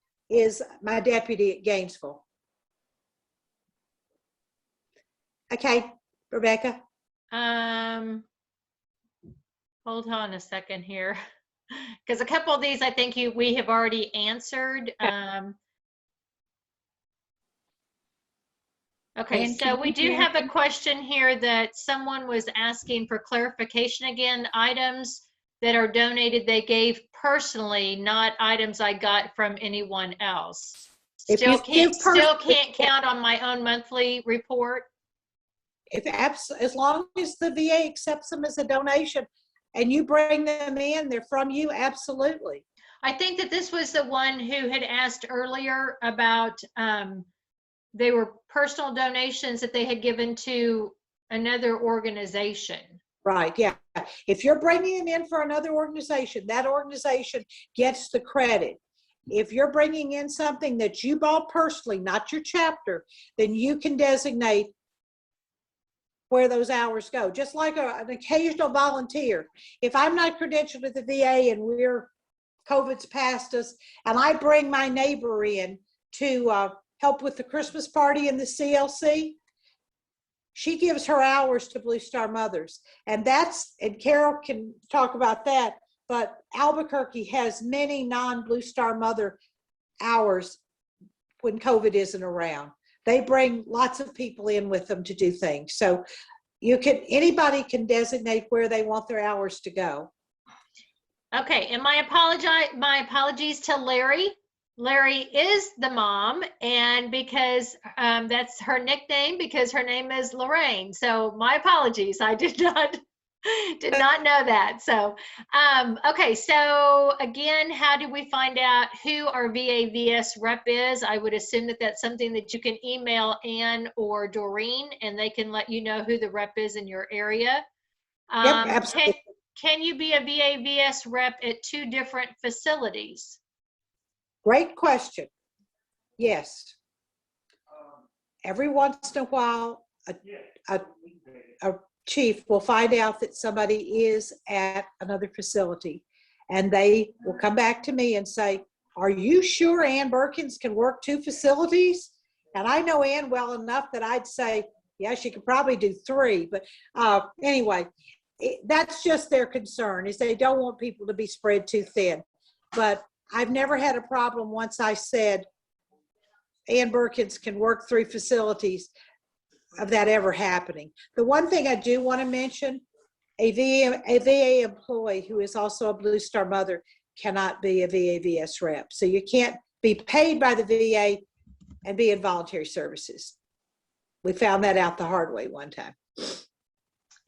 my deputy at Gainesville. Okay, Rebecca. Hold on a second here, because a couple of these I think we have already answered. Okay, And so can we you do have a answer- question here that someone was asking for clarification again. Items that are donated, they gave personally, not items I got from anyone else. If you give Still personally- can't count on my own monthly report. As long as the VA accepts them as a donation and you bring them in, they're from you, absolutely. I think that this was the one who had asked earlier about, they were personal donations that they had given to another organization. Right, yeah. If you're bringing them in for another organization, that organization gets the credit. If you're bringing in something that you bought personally, not your chapter, then you can designate where those hours go. Just like an occasional volunteer. If I'm not credentialed at the VA and COVID's passed us, and I bring my neighbor in to help with the Christmas party in the CLC, she gives her hours to Blue Star Mothers. And Carol can talk about that, but Albuquerque has many non-Blue Star Mother hours when COVID isn't around. They bring lots of people in with them to do things. So anybody can designate where they want their hours to go. Okay, and my apologies to Larry. Larry is the mom, and because that's her nickname, because her name is Lorraine. So my apologies. I did not Did not know that. So, okay. So again, how do we find out who our VAVS rep is? I would assume that that's something that you can email Ann or Doreen, and they can let you know who the rep is in your area. Yep, absolutely. Can you be a VAVS rep at 2 different facilities? Great question. Yes. Every once in a while, a chief will find out that somebody is at another facility, and they will come back to me and say, are you sure Ann Berkins can work 2 facilities? And I know Ann well enough that I'd say, yeah, she could probably do 3. But anyway, that's just their concern, is they don't want people to be spread too thin. But I've never had a problem once I said Ann Berkins can work 3 facilities of that ever happening. The one thing I do want to mention, a VA employee who is also a Blue Star mother cannot be a VAVS rep. So you can't be paid by the VA and be in voluntary services. We found that out the hard way one time.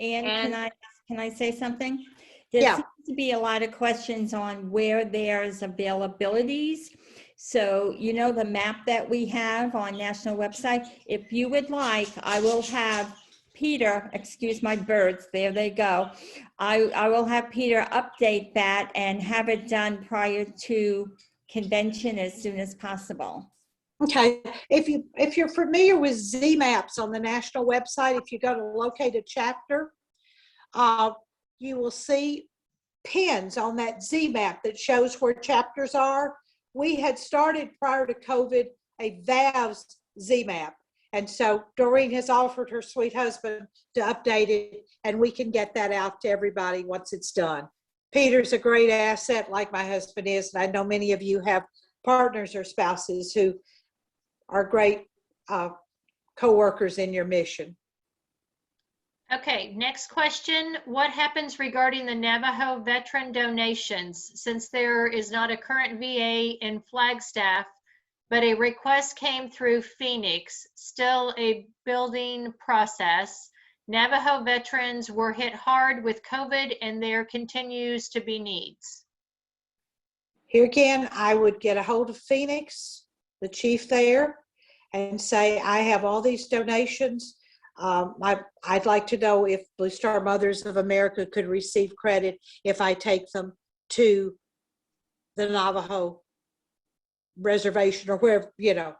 And can I say something? There Yeah. seems to be a lot of questions on where there's availabilities. So, you know, the map that we have on national website, if you would like, I will have Peter, excuse my birds, there they go. I will have Peter update that and have it done prior to convention as soon as possible. Okay, if you're familiar with Z maps on the national website, if you go to locate a chapter, you will see pins on that Z map that shows where chapters are. We had started prior to COVID a VAVS Z map. And so Doreen has offered her sweet husband to update it, and we can get that out to everybody once it's done. Peter's a great asset, like my husband is, and I know many of you have partners or spouses who are great co-workers in your mission. Okay, next question. What happens regarding the Navajo veteran donations? Since there is not a current VA in Flagstaff, but a request came through Phoenix, still a building process. Navajo veterans were hit hard with COVID, and there continues to be needs. Here again, I would get a hold of Phoenix, the chief there, and say, I have all these donations. I'd like to know if Blue Star Mothers of America could receive credit if I take them to the Navajo reservation or wherever, you know.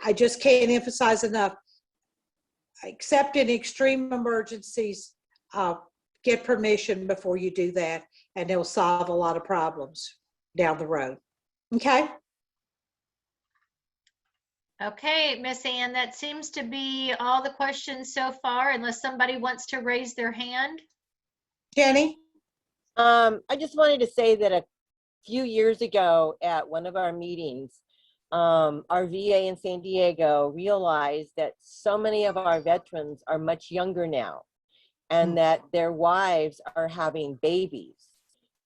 I just can't emphasize enough, except in extreme emergencies, get permission before you do that, and it'll solve a lot of problems down the road. Okay? Okay, Miss Ann, that seems to be all the questions so far, unless somebody wants to raise their hand. Jenny? I just wanted to say that a few years ago at one of our meetings, our VA in San Diego realized that so many of our veterans are much younger now, and that their wives are having babies,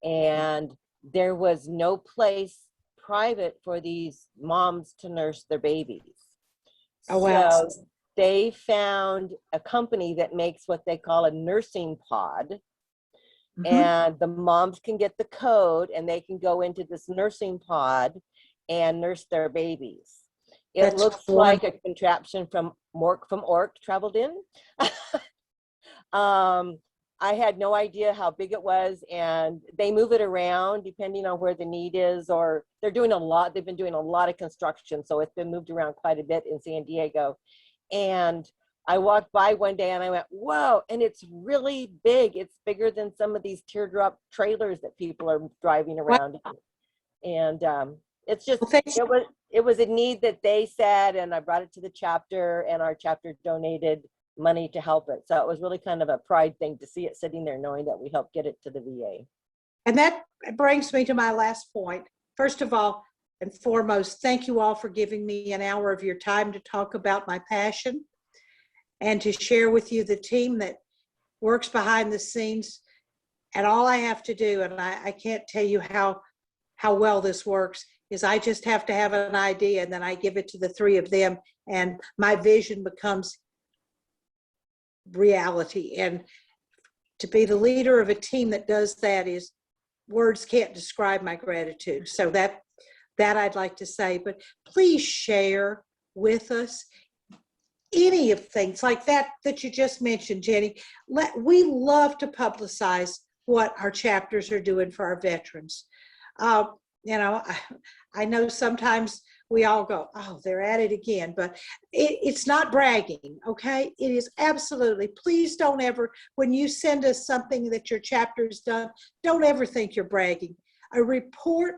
and there was no place private for these moms to nurse their babies. Oh, wow. So they found a company that makes what they call a nursing pod. And the moms can get the code and they can go into this nursing pod and nurse their babies. It looks like a contraption from Ork traveled in. I had no idea how big it was, and they move it around depending on where the need is, or they've been doing a lot of construction, so it's been moved around quite a bit in San Diego. And I walked by one day and I went, whoa, and it's really big. It's bigger than some of these teardrop trailers that people are driving around in. And it's just, it was a need that they said, and I brought it to the chapter, and our chapter donated money to help it. So it was really kind of a pride thing to see it sitting there, knowing that we helped get it to the VA. And that brings me to my last point. First of all and foremost, thank you all for giving me an hour of your time to talk about my passion and to share with you the team that works behind the scenes. And all I have to do, and I can't tell you how well this works, is I just have to have an idea, and then I give it to the 3 of them, and my vision becomes reality. And to be the leader of a team that does that is, words can't describe my gratitude. So that I'd like to say, but please share with us any of things like that you just mentioned, Jenny. We love to publicize what our chapters are doing for our veterans. You know, I know sometimes we all go, oh, they're at it again, but it's not bragging, okay? It is absolutely, please don't ever, when you send us something that your chapter's done, don't ever think you're bragging. A report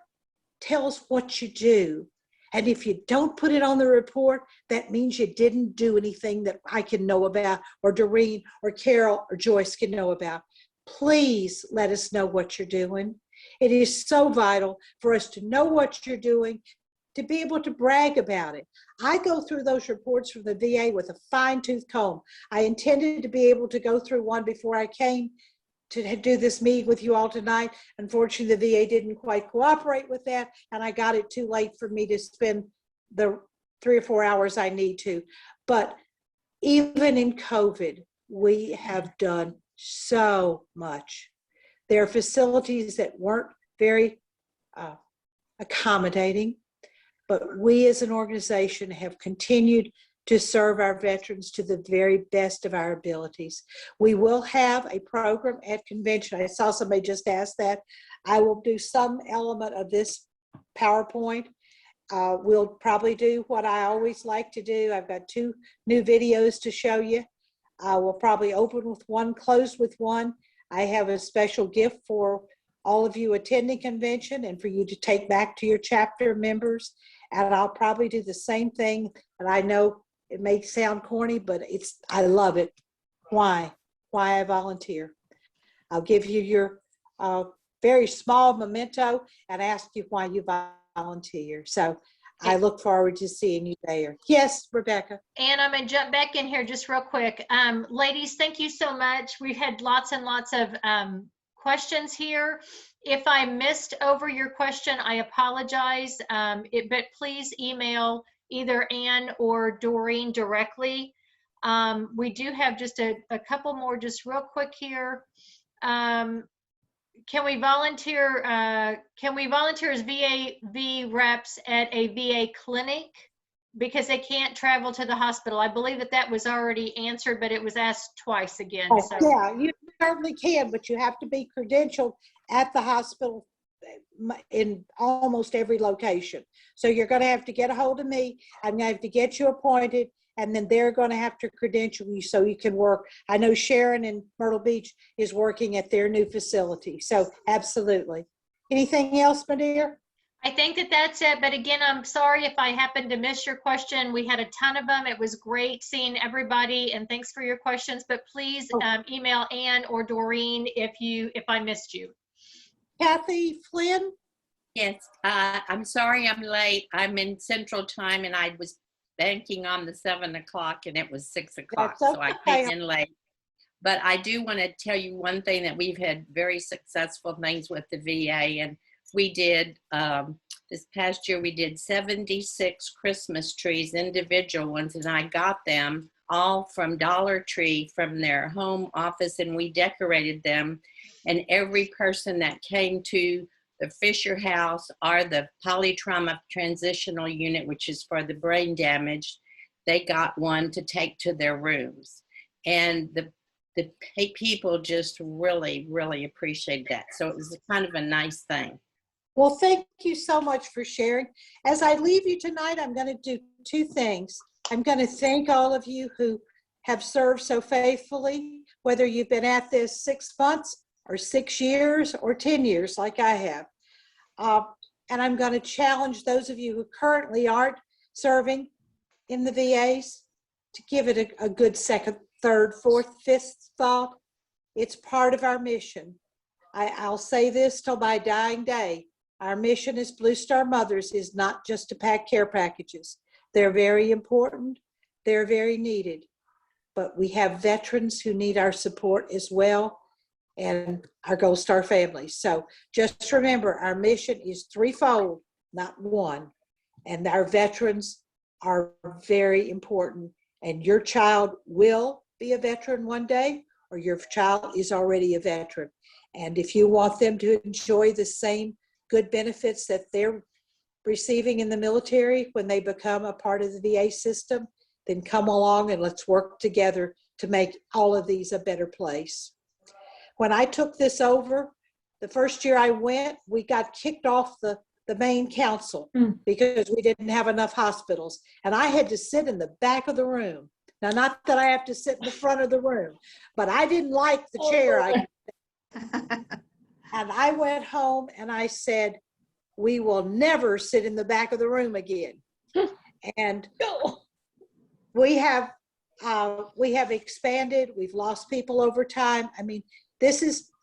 tells what you do. And if you don't put it on the report, that means you didn't do anything that I can know about, or Doreen or Carol or Joyce can know about. Please let us know what you're doing. It is so vital for us to know what you're doing, to be able to brag about it. I go through those reports from the VA with a fine-tooth comb. I intended to be able to go through one before I came to do this meeting with you all tonight. Unfortunately, the VA didn't quite cooperate with that, and I got it too late for me to spend the 3 or 4 hours I need to. But even in COVID, we have done so much. There are facilities that weren't very accommodating, but we as an organization have continued to serve our veterans to the very best of our abilities. We will have a program at convention. I saw somebody just ask that. I will do some element of this PowerPoint. We'll probably do what I always like to do. I've got 2 new videos to show you. I will probably open with one, close with one. I have a special gift for all of you attending convention and for you to take back to your chapter members. And I'll probably do the same thing. And I know it may sound corny, but I love it. Why I volunteer. I'll give you your very small memento and ask you why you volunteer. So I look forward to seeing you there. Yes, Rebecca. And I'm gonna jump back in here just real quick. Ladies, thank you so much. We've had lots and lots of questions here. If I missed over your question, I apologize, but please email either Ann or Doreen directly. We do have just a couple more just real quick here. Can we volunteer as VA reps at a VA clinic? Because they can't travel to the hospital. I believe that was already answered, but it was asked twice again. Oh, so. yeah, you certainly can, but you have to be credentialed at the hospital in almost every location. So you're going to have to get a hold of me. I'm going to have to get you appointed, and then they're going to have to credential you so you can work. I know Sharon in Myrtle Beach is working at their new facility. So absolutely. Anything else, my dear? I think that's it. But again, I'm sorry if I happened to miss your question. We had a ton of them. It was great seeing everybody, and thanks for your questions. But please email Ann or Doreen if I missed you. Kathy Flynn? Yes, I'm sorry I'm late. I'm in Central Time and I was banking on the 7 o'clock and it was 6 o'clock, so I came in late. But I do want to tell you one thing, that we've had very successful things with the VA, and we did, this past year, we did 76 Christmas trees, individual ones, and I got them all from Dollar Tree from their home office, and we decorated them. And every person that came to the Fisher House or the Polytrauma Transitional Unit, which is for the brain damaged, they got one to take to their rooms. And the people just really, really appreciate that. So it was kind of a nice thing. Well, thank you so much for sharing. As I leave you tonight, I'm going to do 2 things. I'm going to thank all of you who have served so faithfully, whether you've been at this 6 months or 6 years or 10 years like I have. And I'm going to challenge those of you who currently aren't serving in the VAs to give it a good second, third, fourth, fifth thought. It's part of our mission. I'll say this till my dying day. Our mission as Blue Star Mothers is not just to pack care packages. They're very important. They're very needed. But we have veterans who need our support as well, and our Gold Star families. So just remember, our mission is threefold, not one. And our veterans are very important. And your child will be a veteran one day, or your child is already a veteran. And if you want them to enjoy the same good benefits that they're receiving in the military when they become a part of the VA system, then come along and let's work together to make all of these a better place. When I took this over, the first year I went, we got kicked off the main council because we didn't have enough hospitals. And I had to sit in the back of the room. Now, not that I have to sit in the front of the room, but I didn't like the chair. And I went home and I said, we will never sit in the back of the room again. And we have expanded. We've lost people over time. I mean,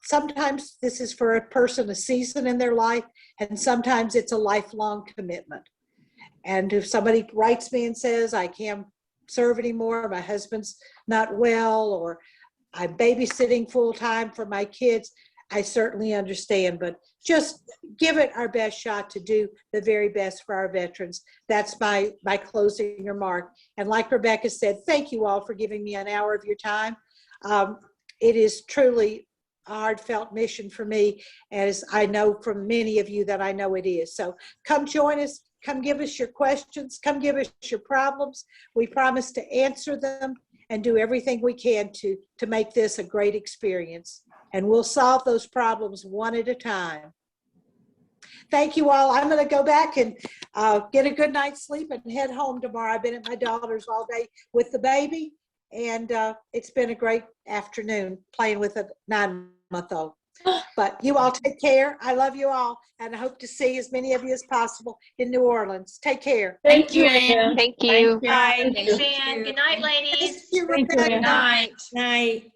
sometimes this is for a person a season in their life, and sometimes it's a lifelong commitment. And if somebody writes me and says, I can't serve anymore, my husband's not well, or I'm babysitting full time for my kids, I certainly understand, but just give it our best shot to do the very best for our veterans. That's my closing remark. And like Rebecca said, thank you all for giving me an hour of your time. It is truly a heartfelt mission for me, as I know from many of you that I know it is. So come join us, come give us your questions, come give us your problems. We promise to answer them and do everything we can to make this a great experience. And we'll solve those problems one at a time. Thank you all. I'm going to go back and get a good night's sleep and head home tomorrow. I've been at my daughter's all day with the baby, and it's been a great afternoon playing with a 9-month-old. But you all take care. I love you all, and I hope to see as many of you as possible in New Orleans. Take care. Thank you, Ann. Thank you. Bye. Thanks, Ann. Good night, ladies. Thank you, Thank you, Rebecca. Ann. Night. Night.